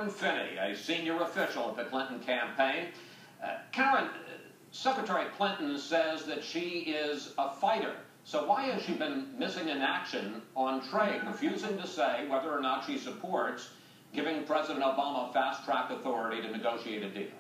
Finney, a senior official at the Clinton campaign. Karen, Secretary Clinton says that she is a fighter. So why has she been missing in action on trade, refusing to say whether or not she supports giving President Obama fast-track authority to negotiate a deal?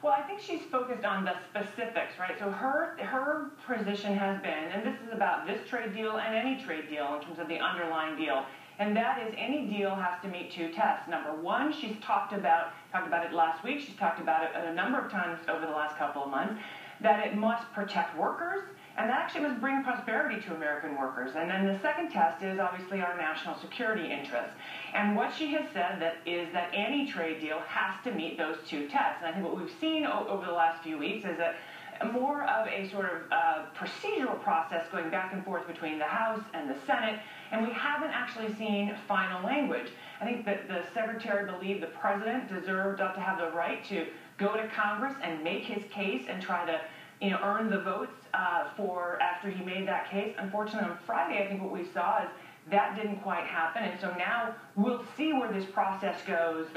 Well, I think she's focused on the specifics, right? So her position has been, and this is about this trade deal and any trade deal in terms of the underlying deal, and that is any deal has to meet two tests. Number one, she's talked about it last week, she's talked about it a number of times over the last couple of months, that it must protect workers, and that actually must bring prosperity to American workers. And then the second test is obviously our national security interests. And what she has said is that any trade deal has to meet those two tests. And I think what we've seen over the last few weeks is that more of a sort of procedural process going back and forth between the House and the Senate, and we haven't actually seen final language. I think that the Secretary believed the President deserved to have the right to go to Congress and make his case and try to earn the votes for after he made that case. Unfortunately, on Friday, I think what we saw is that didn't quite happen, and so now we'll see where this process goes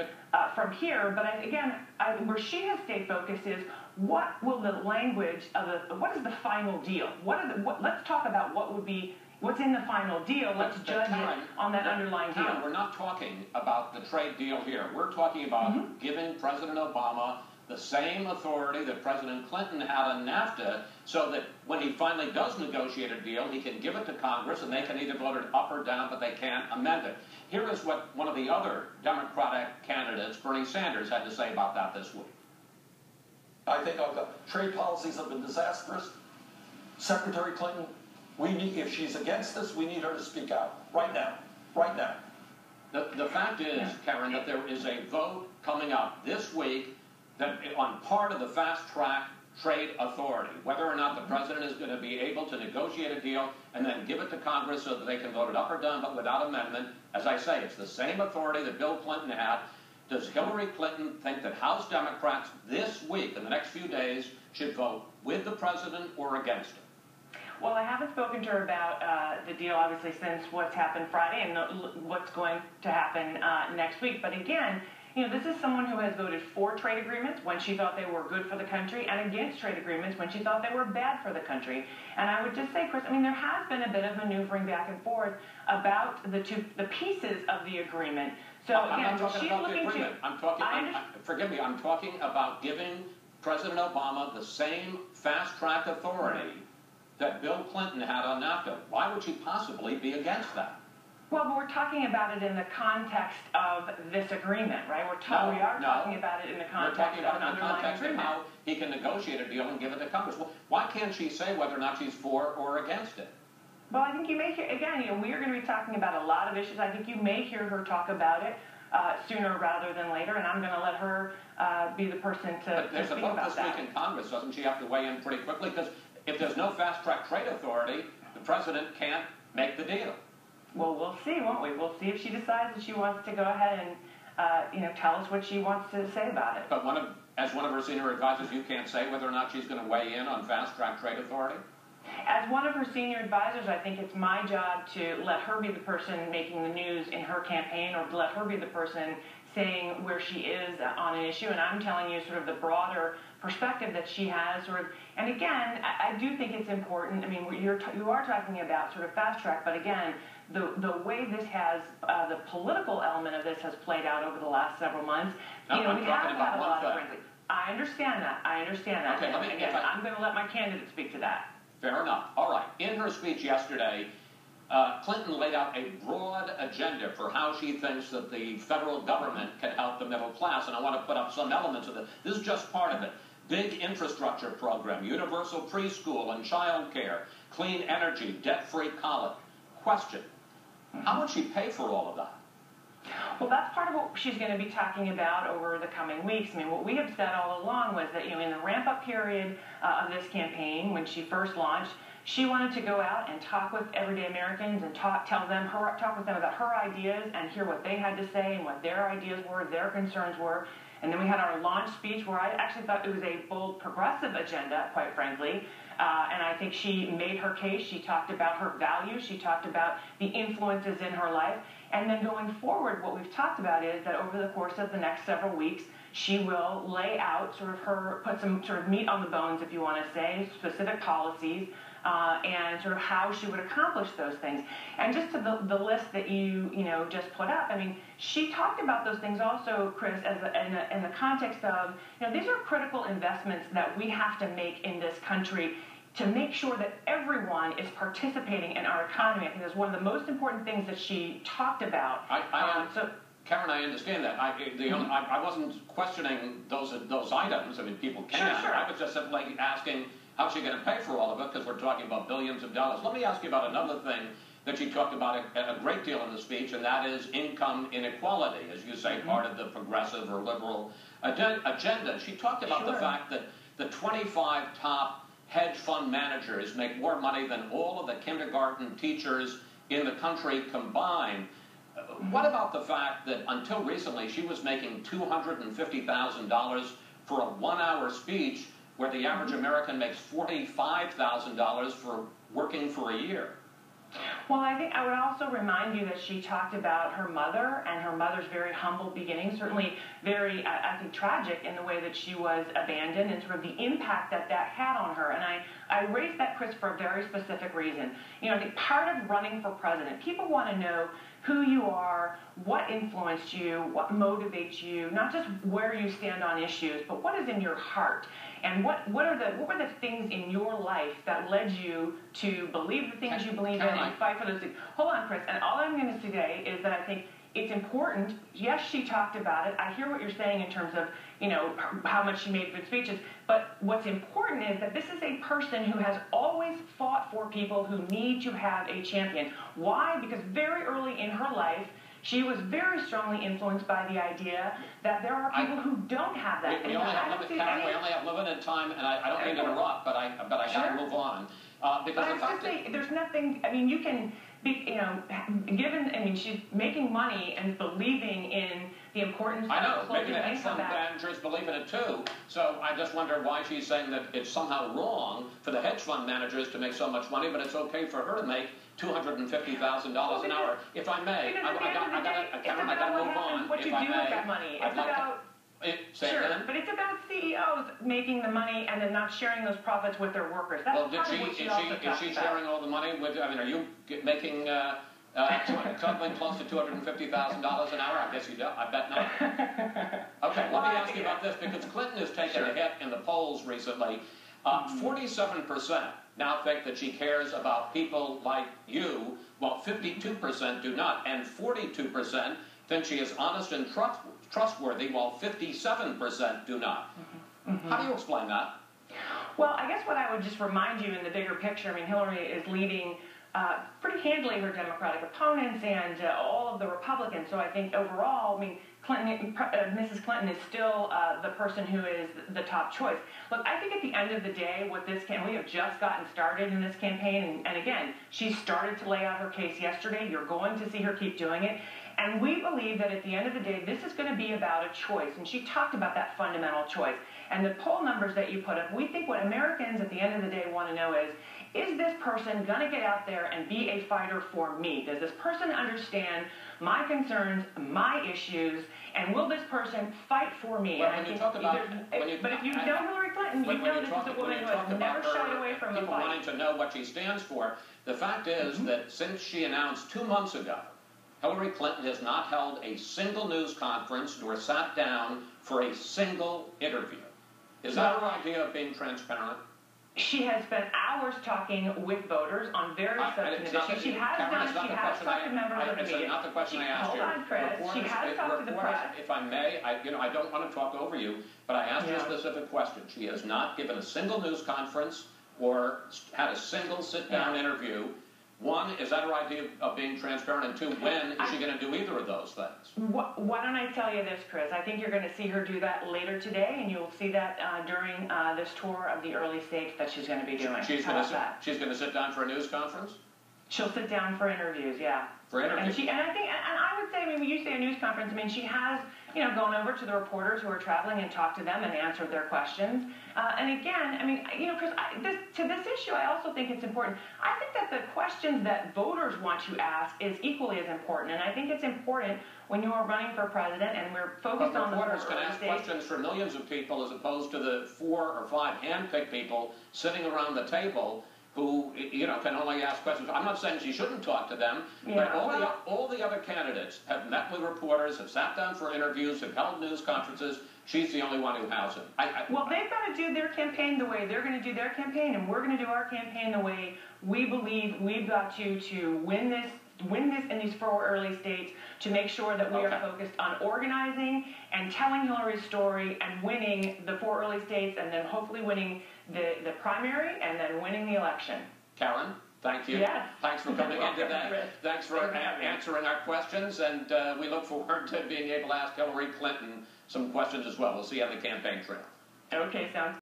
from here. But where she has stayed focused is what will the language of what is the final deal? Let's talk about what's in the final deal. Let's judge it on that underlying deal. We're not talking about the trade deal here. We're talking about giving President Obama the same authority that President Clinton had on NAFTA, so that when he finally does negotiate a deal, he can give it to Congress and they can either vote it up or down, but they can't amend it. Here is what one of the other Democratic candidates, Bernie Sanders, had to say about that this week. I think our trade policies have been disastrous. Secretary Clinton, if she's against this, we need her to speak out right now. Right now. The fact is, Karen, that there is a vote coming up this week on part of the fast-track trade authority, whether or not the president is going to be able to negotiate a deal and then give it to Congress so that they can vote it up or down, but without amendment. As I say, it's the same authority that Bill Clinton had. Does Hillary Clinton think that House Democrats this week, in the next few days, should vote with the president or against him? Well, I haven't spoken to her about the deal, obviously, since what's happened Friday and what's going to happen next week. But again, this is someone who has voted for trade agreements when she thought they were good for the country and against trade agreements when she thought they were bad for the country. And I would just say, Chris, there has been a bit of maneuvering back and forth about the pieces of the agreement. So I'm not talking about the agreement. I'm talking about giving President Obama the same fast-track authority that Bill Clinton had on NAFTA. Why would she possibly be against that? Well, but we're talking about it in the context of this agreement, right? We are talking about it in the context of an underlying agreement. Of how he can negotiate a deal and give it to Congress. Well, why can't she say whether or not she's for or against it? Well, I think you may hear, again, we are going to be talking about a lot of issues. I think you may hear her talk about it sooner rather than later, and I'm going to let her be the person to speak about that. But there's a vote this week in Congress. Doesn't she have to weigh in pretty quickly? Because if there's no fast-track trade authority, the president can't make the deal. Well, we'll see, won't we? We'll see if she decides that she wants to go ahead and tell us what she wants to say about it. But as one of her senior advisors, you can't say whether or not she's going to weigh in on fast-track trade authority? As one of her senior advisors, I think it's my job to let her be the person making the news in her campaign, or to let her be the person saying where she is on an issue. And I'm telling you sort of the broader perspective that she has. And again, I do think it's important. You are talking about sort of fast track, but again, the way this has, the political element of this has played out over the last several months, we haven't had a lot of friendly. I understand that. Okay, I'm going to let my candidate speak to that. Fair enough. All right. In her speech yesterday, Clinton laid out a broad agenda for how she thinks that the federal government can help the middle class, and I want to put up some elements of it. This is just part of it. Big infrastructure program, universal preschool and child care, clean energy, debt-free college. Question, how much she pay for all of that? Well, that's part of what she's going to be talking about over the coming weeks. What we have said all along was that, in the ramp-up period of this campaign, when she first launched, she wanted to go out and talk with everyday Americans and talk with them about her ideas and hear what they had to say and what their ideas were, their concerns were. And then we had our launch speech where I actually thought it was a bold, progressive agenda, quite frankly. And I think she made her case. She talked about her values. She talked about the influences in her life. And then going forward, what we've talked about is that over the course of the next several weeks, she will lay out put some sort of meat on the bones, if you want to say, specific policies, and sort of how she would accomplish those things. And just to the list that you just put up, I mean, she talked about those things also, Chris, in the context of, these are critical investments that we have to make in this country to make sure that everyone is participating in our economy. I think that's one of the most important things that she talked about. Karen, I understand that. I wasn't questioning those items. I mean, people can. Sure. I was just simply asking, how's she going to pay for all of it? Because we're talking about billions of dollars. Let me ask you about another thing that she talked about a great deal in the speech, and that is income inequality, as you say, part of the progressive or liberal agenda. She talked about the fact that the 25 top hedge fund managers make more money than all of the kindergarten teachers in the country combined. What about the fact that until recently she was making $250,000 for a one-hour speech, where the average American makes $45,000 for working for a year? Well, I think I would also remind you that she talked about her mother and her mother's very humble beginnings, certainly very, I think, tragic in the way that she was abandoned and sort of the impact that had on her. And I raised that, Chris, for a very specific reason. I think part of running for president, people want to know who you are, what influenced you, what motivates you, not just where you stand on issues, but what is in your heart. And what were the things in your life that led you to believe the things you believe in and fight for those things? Hold on, Chris. And all I'm going to say is that I think it's important. Yes, she talked about it. I hear what you're saying in terms of, how much she made good speeches. But what's important is that this is a person who has always fought for people who need to have a champion. Why? Because very early in her life, she was very strongly influenced by the idea that there are people who don't have that. We only have limited time, and I don't mean to interrupt, but I got to move on. Because I was just saying, there's nothing. I mean, you can be, she's making money and believing in the importance I know, of maybe the hedge fund managers believe in it too. So I just wonder why she's saying that it's somehow wrong for the hedge fund managers to make so much money, but it's okay for her to make $250,000 an hour. If I may, I got to move on. What you do with that money? It's about. But it's about CEOs making the money and then not sharing those profits with their workers. That's is she sharing all the money with? I mean, are you making something close to $250,000 an hour? I guess you do. I bet not. Okay, let me ask you about this, because Clinton has taken a hit in the polls recently. 47% now think that she cares about people like you, while 52% do not, and 42% think she is honest and trustworthy, while 57% do not. How do you explain that? Well, I guess what I would just remind you in the bigger picture, I mean, Hillary is leading pretty handily her Democratic opponents and all of the Republicans. So I think overall, I mean, Mrs. Clinton is still the person who is the top choice. Look, I think at the end of the day, we have just gotten started in this campaign, and again, she started to lay out her case yesterday. You're going to see her keep doing it. And we believe that at the end of the day, this is going to be about a choice. And she talked about that fundamental choice. And the poll numbers that you put up, we think what Americans at the end of the day want to know is this person going to get out there and be a fighter for me? Does this person understand my concerns, my issues, and will this person fight for me? Well, when you talk about... But if you know Hillary Clinton, you know this is a woman who has never shied away from a fight. People wanting to know what she stands for, the fact is that since she announced 2 months ago, Hillary Clinton has not held a single news conference nor sat down for a single interview. Is that her idea of being transparent? She has spent hours talking with voters on various substantive issues. She has talked to members of the media. It's not the question I asked you. Hold on, Chris. She has talked to the press. If I may, I don't want to talk over you, but I asked you a specific question. She has not given a single news conference or had a single sit-down interview. One, is that her idea of being transparent? And two, when is she going to do either of those things? Why don't I tell you this, Chris? I think you're going to see her do that later today, and you'll see that during this tour of the early states that she's going to be doing. She's going to sit down for a news conference? She'll sit down for interviews, yeah. For interviews. And I think, and I would say, I mean, when you say a news conference, I mean, she has, you know, gone over to the reporters who are traveling and talked to them and answered their questions. And again, I mean, you know, Chris, to this issue, I also think it's important. I think that the questions that voters want to ask is equally as important. And I think it's important when you are running for president and we're focused on the reporters can ask questions for millions of people as opposed to the 4 or 5 hand-picked people sitting around the table who, you know, can only ask questions. I'm not saying she shouldn't talk to them, but all the other candidates have met with reporters, have sat down for interviews, have held news conferences. She's the only one who hasn't. Well, they've got to do their campaign the way they're going to do their campaign, and we're going to do our campaign the way we believe we've got to win this in these 4 early states, to make sure that we are focused on organizing and telling Hillary's story and winning the 4 early states, and then hopefully winning the primary and then winning the election. Karen, thank you. Yes. Thanks for coming in today. Thanks for answering our questions, and we look forward to being able to ask Hillary Clinton some questions as well. We'll see you on the campaign trail. Okay, sounds good.